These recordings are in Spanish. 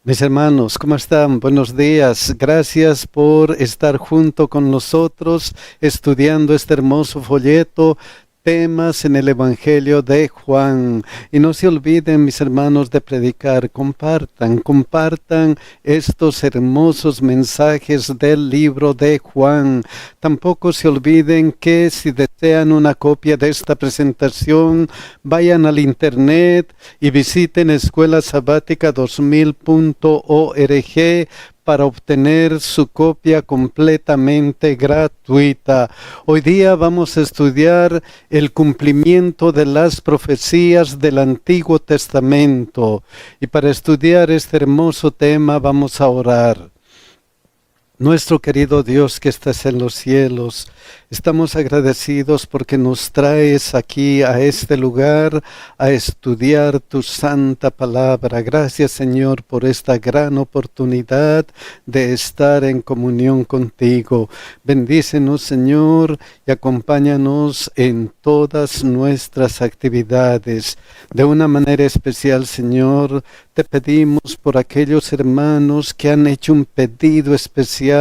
Mis hermanos, ¿cómo están? Buenos días. Gracias por estar junto con nosotros estudiando este hermoso folleto, temas en el Evangelio de Juan. Y no se olviden, mis hermanos, de predicar. Compartan estos hermosos mensajes del libro de Juan. Tampoco se olviden que si desean una copia de esta presentación, vayan al internet y visiten escuelasabática2000.org para obtener su copia completamente gratuita. Hoy día vamos a estudiar el cumplimiento de las profecías del Antiguo Testamento. Y para estudiar este hermoso tema vamos a orar. Nuestro querido Dios que estás en los cielos, estamos agradecidos porque nos traes aquí a este lugar a estudiar tu santa palabra. Gracias, Señor, por esta gran oportunidad de estar en comunión contigo. Bendícenos, Señor, y acompáñanos en todas nuestras actividades. De una manera especial, Señor, te pedimos por aquellos hermanos que han hecho un pedido especial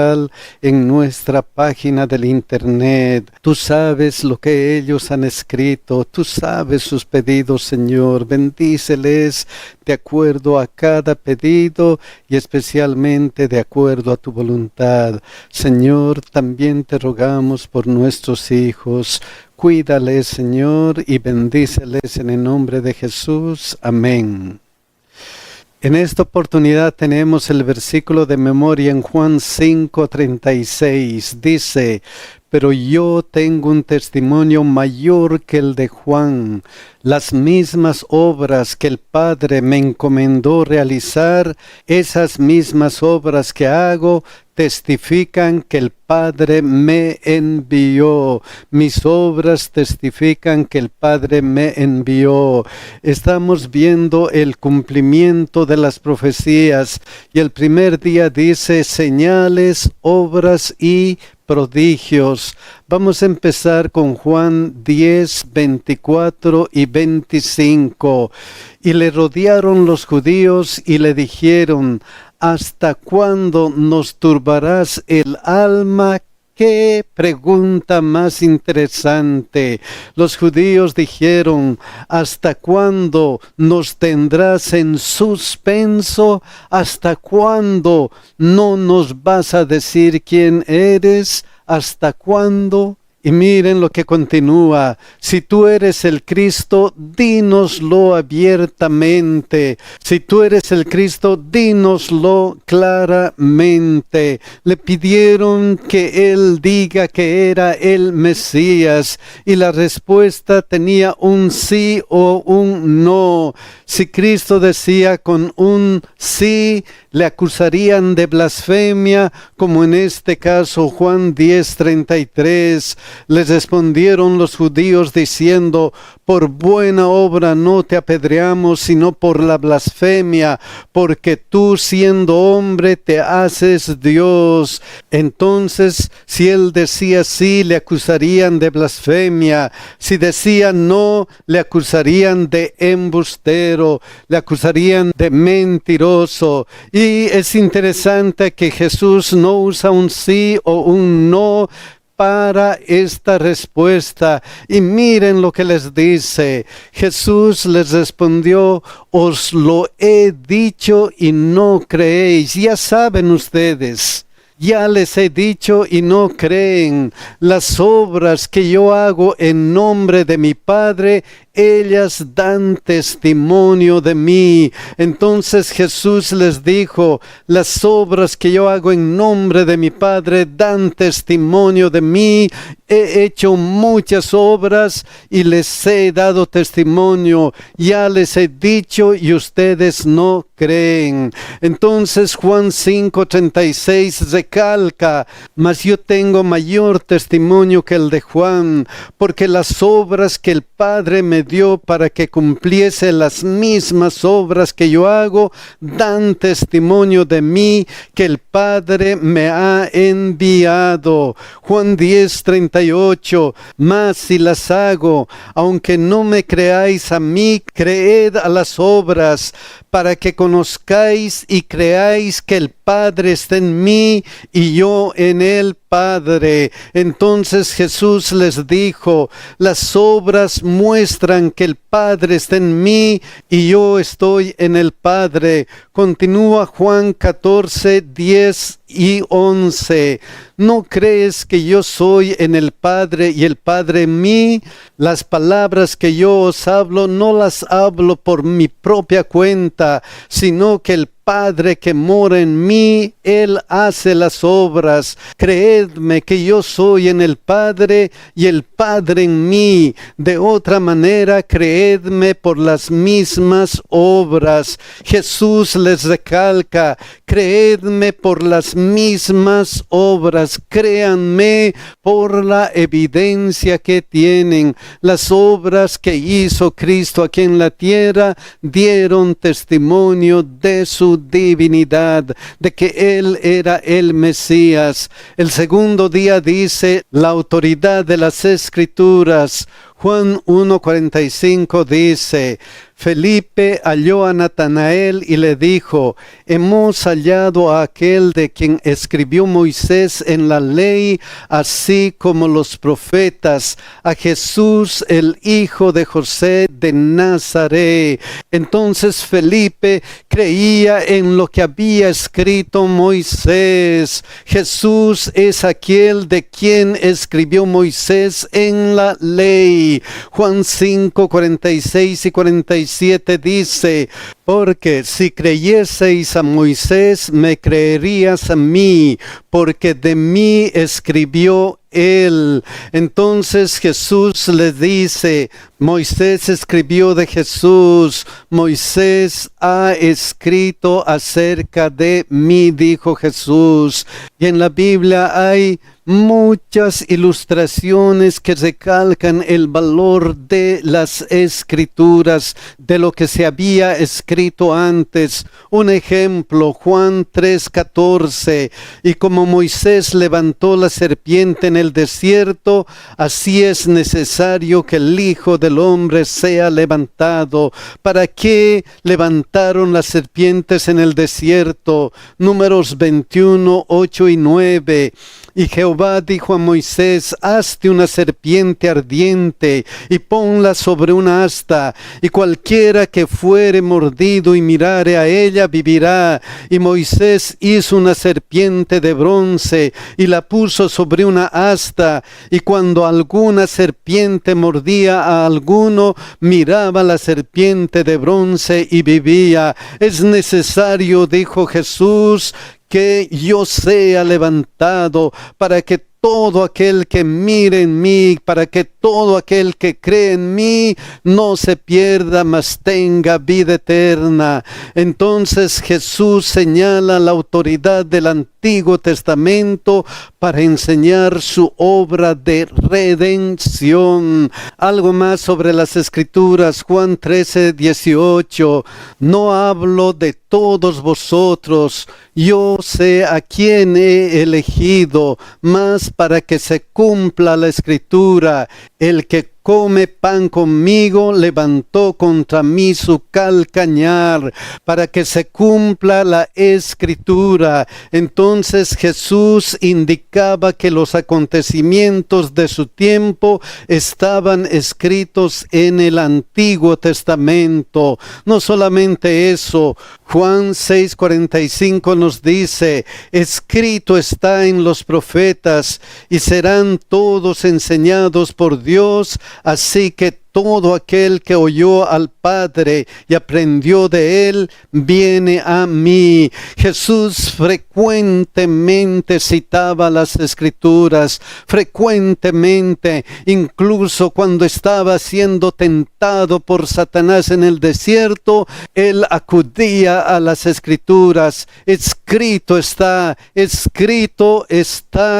en nuestra página del internet. Tú sabes lo que ellos han escrito, tú sabes sus pedidos, Señor. Bendíceles de acuerdo a cada pedido y especialmente de acuerdo a tu voluntad. Señor, también te rogamos por nuestros hijos. Cuídales, Señor, y bendíceles en el nombre de Jesús. Amén. En esta oportunidad tenemos el versículo de memoria en Juan 5:36. Dice: pero yo tengo un testimonio mayor que el de Juan. Las mismas obras que el Padre me encomendó realizar, esas mismas obras que hago, testifican que el Padre me envió. Mis obras testifican que el Padre me envió. Estamos viendo el cumplimiento de las profecías. Y el primer día dice señales, obras y prodigios. Vamos a empezar con Juan 10, 24 y 25. Y le rodearon los judíos y le dijeron: ¿hasta cuándo nos turbarás el alma? ¡Qué pregunta más interesante! Los judíos dijeron: ¿hasta cuándo nos tendrás en suspenso? ¿Hasta cuándo no nos vas a decir quién eres? ¿Hasta cuándo? Y miren lo que continúa: si tú eres el Cristo, dínoslo abiertamente. Si tú eres el Cristo, dínoslo claramente. Le pidieron que él diga que era el Mesías, y la respuesta tenía un sí o un no. Si Cristo decía con un sí, le acusarían de blasfemia, como en este caso Juan 10:33. Les respondieron los judíos diciendo: por buena obra no te apedreamos, sino por la blasfemia, porque tú, siendo hombre, te haces Dios. Entonces, si él decía sí, le acusarían de blasfemia. Si decía no, le acusarían de embustero, le acusarían de mentiroso. Y es interesante que Jesús no usa un sí o un no para esta respuesta. Y miren lo que les dice. Jesús les respondió: os lo he dicho y no creéis. Ya saben ustedes. Ya les he dicho y no creen. Las obras que yo hago en nombre de mi Padre, ellas dan testimonio de mí. Entonces Jesús les dijo: las obras que yo hago en nombre de mi Padre dan testimonio de mí. He hecho muchas obras y les he dado testimonio. Ya les he dicho y ustedes no creen. Entonces Juan 5:36 recalca: mas yo tengo mayor testimonio que el de Juan, porque las obras que el Padre me me dio para que cumpliese las mismas obras que yo hago, dan testimonio de mí que el Padre me ha enviado. Juan 10:38, mas si las hago, aunque no me creáis a mí, creed a las obras, para que conozcáis y creáis que el Padre está en mí y yo en el Padre. Entonces Jesús les dijo, las obras muestran que el Padre está en mí y yo estoy en el Padre. Continúa Juan 14:10 y 11. ¿No crees que yo soy en el Padre y el Padre en mí? Las palabras que yo os hablo no las hablo por mi propia cuenta, sino que el Padre que mora en mí, Él hace las obras. Creedme que yo soy en el Padre y el Padre en mí. De otra manera, creedme por las mismas obras. Jesús les recalca, creedme por las mismas obras. Créanme por la evidencia que tienen. Las obras que hizo Cristo aquí en la tierra dieron testimonio de su divinidad, de que Él era el Mesías. El segundo día dice la autoridad de las Escrituras. Juan 1:45 dice, Felipe halló a Natanael y le dijo, hemos hallado a aquel de quien escribió Moisés en la ley, así como los profetas, a Jesús el hijo de José de Nazaret. Entonces Felipe creía en lo que había escrito Moisés. Jesús es aquel de quien escribió Moisés en la ley. Juan 5:46 y 47 dice, porque si creyeseis a Moisés, me creerías a mí, porque de mí escribió él. Entonces Jesús les dice, Moisés escribió de Jesús, Moisés ha escrito acerca de mí, dijo Jesús. Y en la Biblia hay muchas ilustraciones que recalcan el valor de las Escrituras, de lo que se había escrito antes. Un ejemplo, Juan 3:14, y como Moisés levantó la serpiente en el desierto, así es necesario que el Hijo del Hombre sea levantado. ¿Para qué levantaron las serpientes en el desierto? Números 21:8 y 9. Y Jehová dijo a Moisés, hazte una serpiente ardiente y ponla sobre una asta, y cualquiera que fuere mordido y mirare a ella vivirá. Y Moisés hizo una serpiente de bronce y la puso sobre una asta, y cuando alguna serpiente mordía a alguno, miraba la serpiente de bronce y vivía. Es necesario, dijo Jesús, que yo sea levantado para que todo aquel que mire en mí, para que todo aquel que cree en mí no se pierda, mas tenga vida eterna. Entonces Jesús señala la autoridad del Antiguo Testamento para enseñar su obra de redención. Algo más sobre las Escrituras, Juan 13:18. No hablo de todos vosotros, yo sé a quién he elegido, mas para que se cumpla la Escritura, el que come pan conmigo levantó contra mí su calcañar, para que se cumpla la Escritura. Entonces Jesús indicaba que los acontecimientos de su tiempo estaban escritos en el Antiguo Testamento. No solamente eso, Juan 6:45 nos dice, escrito está en los profetas, y serán todos enseñados por Dios, así que todo aquel que oyó al Padre y aprendió de Él, viene a mí. Jesús frecuentemente citaba las Escrituras, frecuentemente, incluso cuando estaba siendo tentado por Satanás en el desierto, Él acudía a las Escrituras. Escrito está,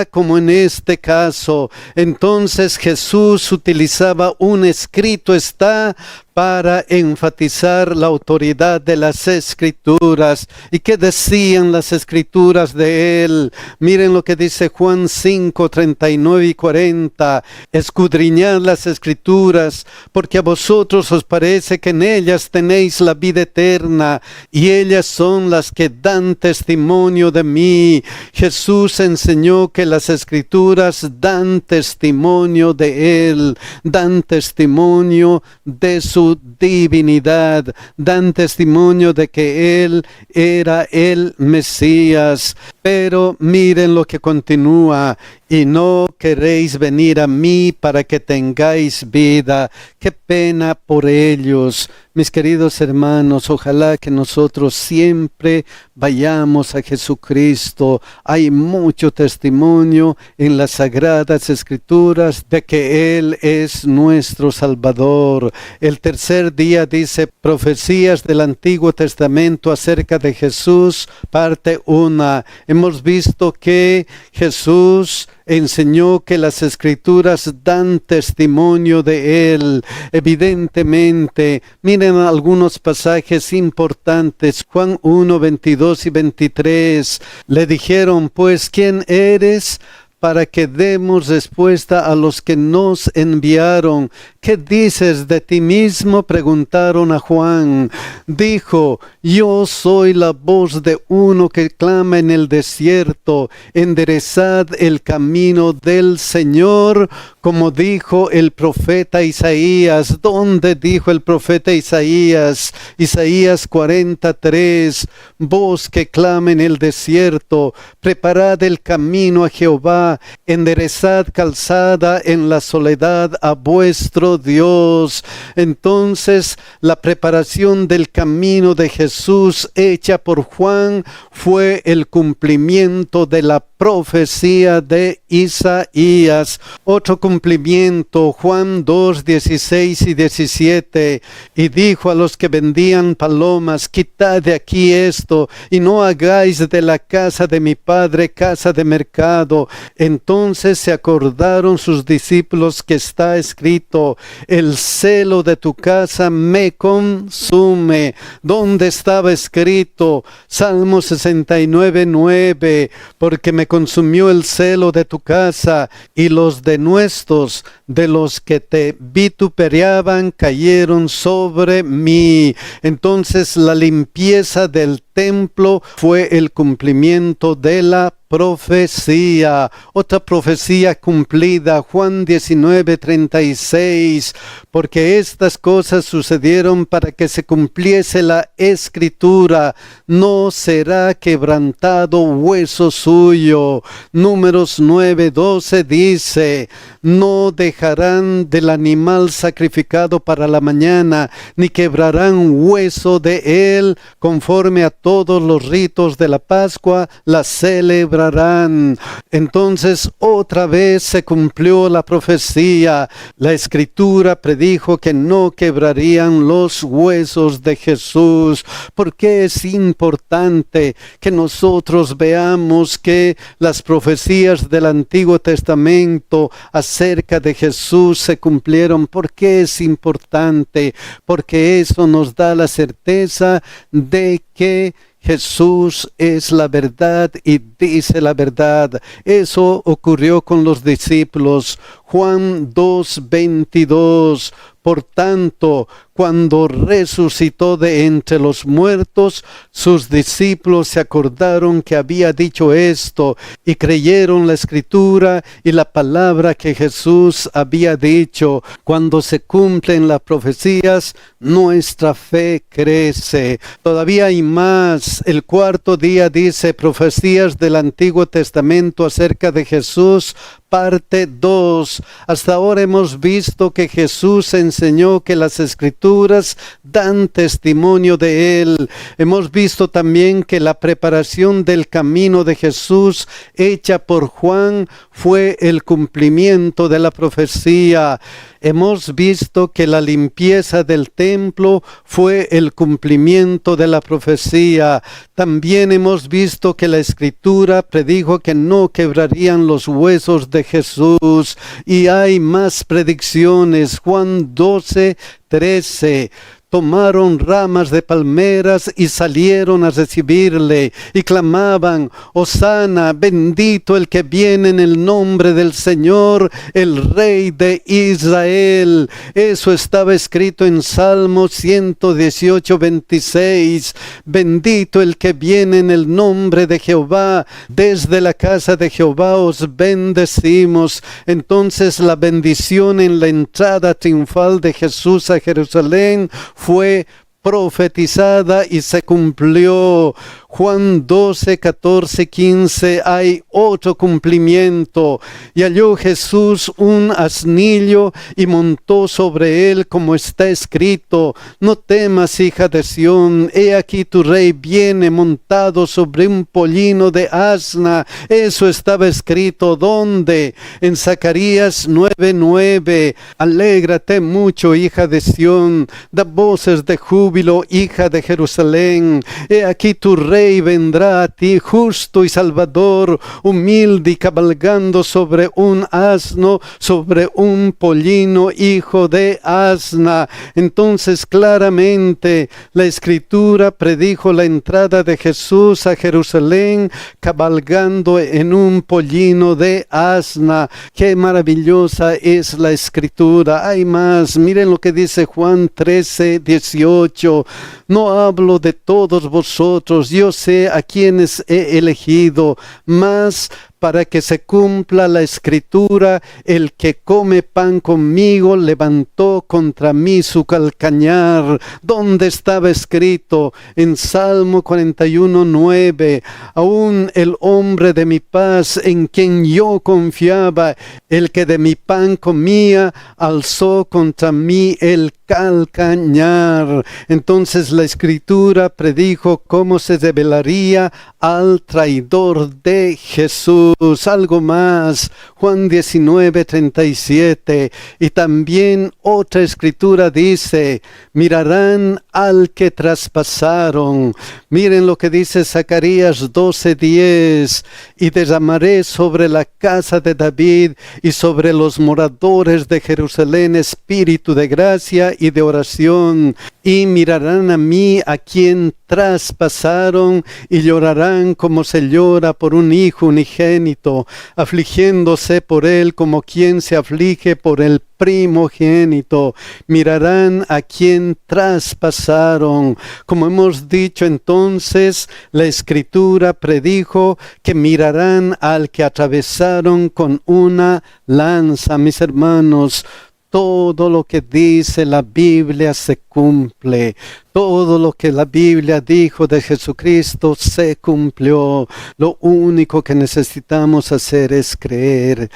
como en este caso. Entonces Jesús utilizaba un escrito escrito está, para enfatizar la autoridad de las Escrituras. ¿Y qué decían las Escrituras de él? Miren lo que dice Juan 5, 39 y 40. Escudriñad las Escrituras, porque a vosotros os parece que en ellas tenéis la vida eterna, y ellas son las que dan testimonio de mí. Jesús enseñó que las Escrituras dan testimonio de él, dan testimonio de su divinidad, dan testimonio de que él era el Mesías. Pero miren lo que continúa: y no queréis venir a mí para que tengáis vida. Qué pena por ellos. Mis queridos hermanos, ojalá que nosotros siempre vayamos a Jesucristo. Hay mucho testimonio en las Sagradas Escrituras de que Él es nuestro Salvador. El tercer día dice profecías del Antiguo Testamento acerca de Jesús, parte 1. Hemos visto que Jesús enseñó que las Escrituras dan testimonio de él. Evidentemente, miren algunos pasajes importantes. Juan 1, 22 y 23. Le dijeron, pues, ¿quién eres? Para que demos respuesta a los que nos enviaron. ¿Qué dices de ti mismo?, preguntaron a Juan. Dijo, yo soy la voz de uno que clama en el desierto, enderezad el camino del Señor, como dijo el profeta Isaías. ¿Dónde dijo el profeta Isaías? Isaías 43, voz que clama en el desierto, preparad el camino a Jehová, enderezad calzada en la soledad a vuestro Dios. Entonces, la preparación del camino de Jesús hecha por Juan fue el cumplimiento de la profecía de Isaías. Otro cumplimiento, Juan 2, 16 y 17. Y dijo a los que vendían palomas, quitad de aquí esto, y no hagáis de la casa de mi padre casa de mercado. Entonces se acordaron sus discípulos que está escrito, el celo de tu casa me consume. ¿Dónde estaba escrito? Salmo 69, 9. Porque me consumió el celo de tu casa, y los denuestos de los que te vituperaban cayeron sobre mí. Entonces la limpieza del templo fue el cumplimiento de la profecía. Otra profecía cumplida, Juan 19, 36, porque estas cosas sucedieron para que se cumpliese la Escritura, no será quebrantado hueso suyo. Números 9, 12 dice, no dejarán del animal sacrificado para la mañana, ni quebrarán hueso de él, conforme a todos los ritos de la Pascua la celebrarán. Entonces otra vez se cumplió la profecía. La Escritura predijo que no quebrarían los huesos de Jesús. ¿Por qué es importante que nosotros veamos que las profecías del Antiguo Testamento acerca de Jesús se cumplieron? ¿Por qué es importante? Porque eso nos da la certeza de que Jesús es la verdad y dice la verdad. Eso ocurrió con los discípulos. Juan 2, 22. Por tanto, cuando resucitó de entre los muertos, sus discípulos se acordaron que había dicho esto y creyeron la Escritura y la palabra que Jesús había dicho. Cuando se cumplen las profecías, nuestra fe crece. Todavía hay más. El cuarto día dice profecías del Antiguo Testamento acerca de Jesús, parte 2. Hasta ahora hemos visto que Jesús enseñó que las Escrituras dan testimonio de él. Hemos visto también que la preparación del camino de Jesús hecha por Juan fue el cumplimiento de la profecía. Hemos visto que la limpieza del templo fue el cumplimiento de la profecía. También hemos visto que la Escritura predijo que no quebrarían los huesos de de Jesús. Y hay más predicciones. Juan 12:13. Tomaron ramas de palmeras y salieron a recibirle y clamaban: Hosana, bendito el que viene en el nombre del Señor, el Rey de Israel. Eso estaba escrito en Salmo 118:26. Bendito el que viene en el nombre de Jehová. Desde la casa de Jehová os bendecimos. Entonces la bendición en la entrada triunfal de Jesús a Jerusalén fue profetizada y se cumplió. Juan 12:14-15, hay otro cumplimiento. Y halló Jesús un asnillo y montó sobre él, como está escrito: no temas, hija de Sión, he aquí tu rey viene montado sobre un pollino de asna. Eso estaba escrito, ¿dónde? En Zacarías 9:9. Alégrate mucho, hija de Sión, da voces de júbilo, hija de Jerusalén. He aquí tu rey vendrá a ti, justo y salvador, humilde y cabalgando sobre un asno, sobre un pollino, hijo de asna. Entonces claramente la Escritura predijo la entrada de Jesús a Jerusalén cabalgando en un pollino de asna. Qué maravillosa es la Escritura. Hay más, miren lo que dice Juan 13:18. No hablo de todos vosotros, yo sé a quienes he elegido, mas para que se cumpla la Escritura, el que come pan conmigo levantó contra mí su calcañar. ¿Dónde estaba escrito? En Salmo 41:9. Aún el hombre de mi paz, en quien yo confiaba, el que de mi pan comía, alzó contra mí el calcañar. Entonces la Escritura predijo cómo se revelaría al traidor de Jesús. Algo más, Juan 19:37. Y también otra Escritura dice: mirarán al que traspasaron. Miren lo que dice Zacarías 12:10. Y derramaré sobre la casa de David y sobre los moradores de Jerusalén espíritu de gracia y de oración, y mirarán a mí a quien traspasaron, y llorarán como se llora por un hijo unigénito, afligiéndose por él como quien se aflige por el primogénito. Mirarán a quien traspasaron. Como hemos dicho entonces, la Escritura predijo que mirarán al que atravesaron con una lanza. Mis hermanos, todo lo que dice la Biblia se cumple. Todo lo que la Biblia dijo de Jesucristo se cumplió. Lo único que necesitamos hacer es creer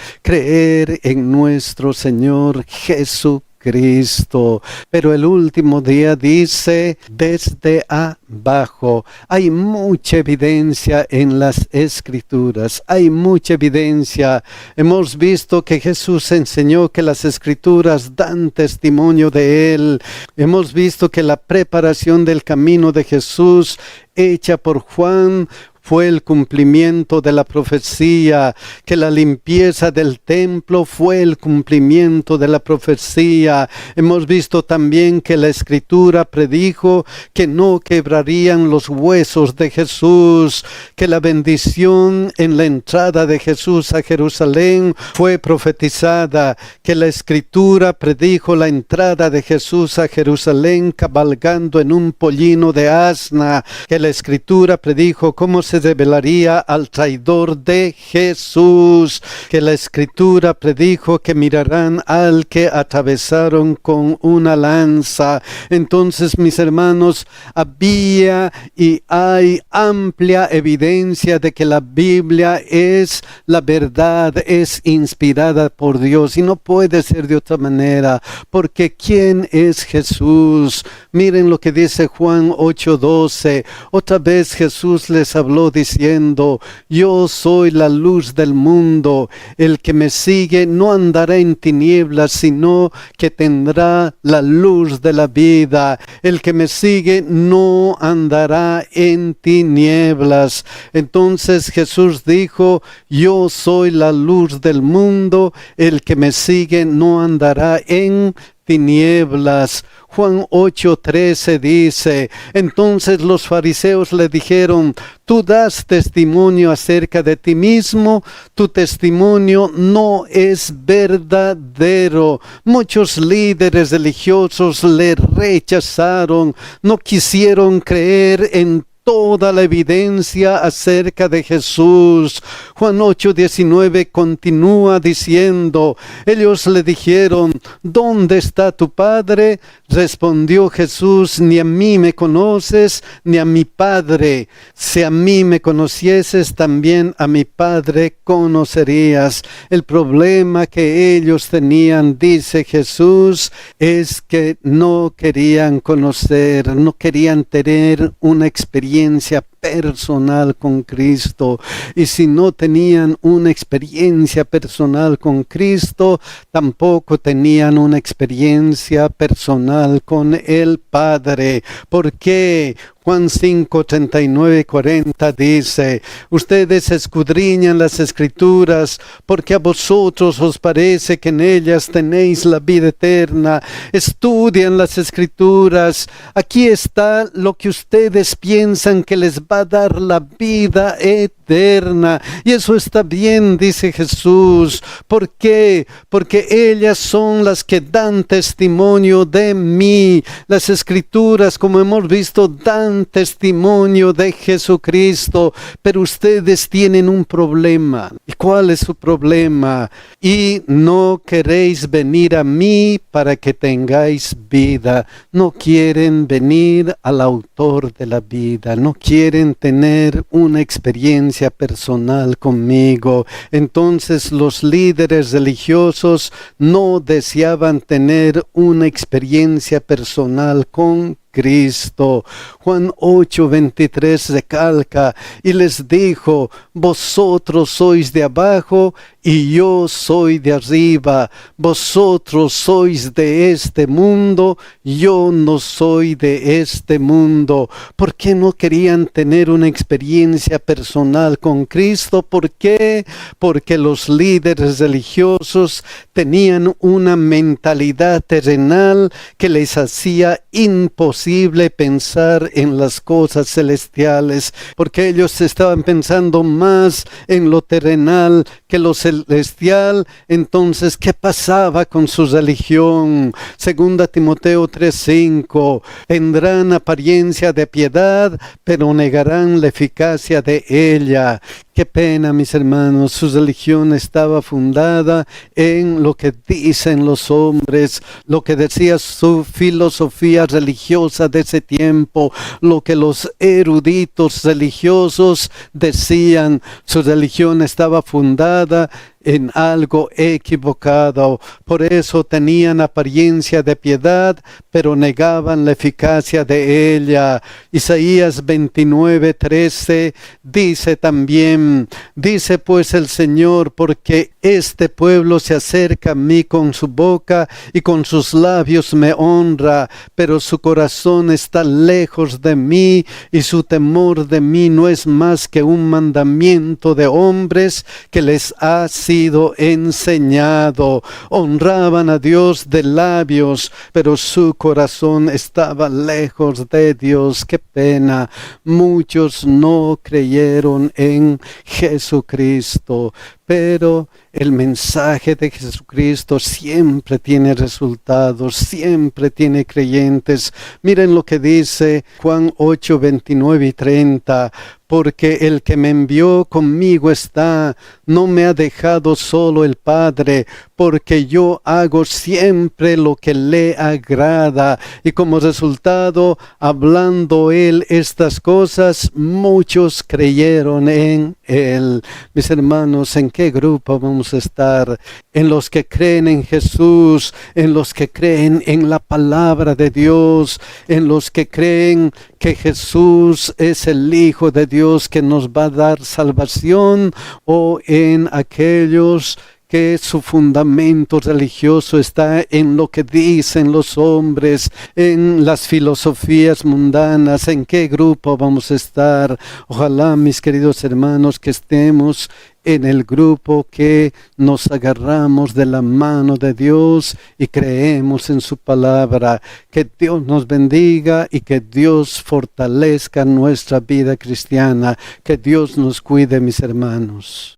en nuestro Señor Jesucristo. Pero el último día dice: desde abajo. Hay mucha evidencia en las Escrituras. Hay mucha evidencia. Hemos visto que Jesús enseñó que las Escrituras dan testimonio de Él. Hemos visto que la preparación del camino de Jesús hecha por Juan fue el cumplimiento de la profecía, que la limpieza del templo fue el cumplimiento de la profecía. Hemos visto también que la Escritura predijo que no quebrarían los huesos de Jesús, que la bendición en la entrada de Jesús a Jerusalén fue profetizada, que la Escritura predijo la entrada de Jesús a Jerusalén cabalgando en un pollino de asna, que la Escritura predijo cómo se revelaría al traidor de Jesús, que la Escritura predijo que mirarán al que atravesaron con una lanza. Entonces, mis hermanos, había y hay amplia evidencia de que la Biblia es la verdad, es inspirada por Dios, y no puede ser de otra manera, porque ¿quién es Jesús? Miren lo que dice Juan 8:12. Otra vez Jesús les habló respondió diciendo: yo soy la luz del mundo. El que me sigue no andará en tinieblas, sino que tendrá la luz de la vida. El que me sigue no andará en tinieblas. Entonces Jesús dijo: yo soy la luz del mundo. El que me sigue no andará en tinieblas. Juan 8:13 dice: entonces los fariseos le dijeron: tú das testimonio acerca de ti mismo, tu testimonio no es verdadero. Muchos líderes religiosos le rechazaron, no quisieron creer en toda la evidencia acerca de Jesús. Juan 8:19 continúa diciendo: ellos le dijeron: ¿dónde está tu Padre? Respondió Jesús: ni a mí me conoces, ni a mi Padre. Si a mí me conocieses, también a mi Padre conocerías. El problema que ellos tenían, dice Jesús, es que no querían conocer, no querían tener una experiencia personal con Cristo. Y si no tenían una experiencia personal con Cristo, tampoco tenían una experiencia personal con el Padre. ¿Por qué? Juan 5, 39, 40 dice: ustedes escudriñan las Escrituras porque a vosotros os parece que en ellas tenéis la vida eterna. Estudian las Escrituras. Aquí está lo que ustedes piensan que les va a dar la vida eterna. Y eso está bien, dice Jesús. ¿Por qué? Porque ellas son las que dan testimonio de mí. Las Escrituras, como hemos visto, dan testimonio de Jesucristo, pero ustedes tienen un problema. ¿Y cuál es su problema? Y no queréis venir a mí para que tengáis vida. No quieren venir al autor de la vida. No quieren tener una experiencia personal conmigo. Entonces los líderes religiosos no deseaban tener una experiencia personal con Cristo. Juan 8:23 recalca y les dijo: vosotros sois de abajo y yo soy de arriba. Vosotros sois de este mundo, yo no soy de este mundo. ¿Por qué no querían tener una experiencia personal con Cristo? ¿Por qué? Porque los líderes religiosos tenían una mentalidad terrenal que les hacía imposible pensar en las cosas celestiales, porque ellos estaban pensando más en lo terrenal que lo celestial. Entonces, ¿qué pasaba con su religión? 2 Timoteo 3:5: tendrán apariencia de piedad, pero negarán la eficacia de ella. Qué pena, mis hermanos, su religión estaba fundada en lo que dicen los hombres, lo que decía su filosofía religiosa de ese tiempo, lo que los eruditos religiosos decían. Su religión estaba fundada en algo equivocado. Por eso tenían apariencia de piedad, pero negaban la eficacia de ella. Isaías 29:13 dice también: dice pues el Señor, porque este pueblo se acerca a mí con su boca y con sus labios me honra, pero su corazón está lejos de mí y su temor de mí no es más que un mandamiento de hombres que les ha sido enseñado. Honraban a Dios de labios, pero su corazón estaba lejos de Dios. Qué pena. Muchos no creyeron en Jesucristo. Pero el mensaje de Jesucristo siempre tiene resultados, siempre tiene creyentes. Miren lo que dice Juan 8:29 y 30. Porque el que me envió conmigo está, no me ha dejado solo el Padre, porque yo hago siempre lo que le agrada. Y como resultado, hablando él estas cosas, muchos creyeron en Él. Mis hermanos, ¿en qué grupo vamos a estar? En los que creen en Jesús, en los que creen en la palabra de Dios, en los que creen que Jesús es el Hijo de Dios que nos va a dar salvación, o en aquellos que su fundamento religioso está en lo que dicen los hombres, en las filosofías mundanas. ¿En qué grupo vamos a estar? Ojalá, mis queridos hermanos, que estemos en el grupo que nos agarramos de la mano de Dios y creemos en su palabra. Que Dios nos bendiga y que Dios fortalezca nuestra vida cristiana. Que Dios nos cuide, mis hermanos.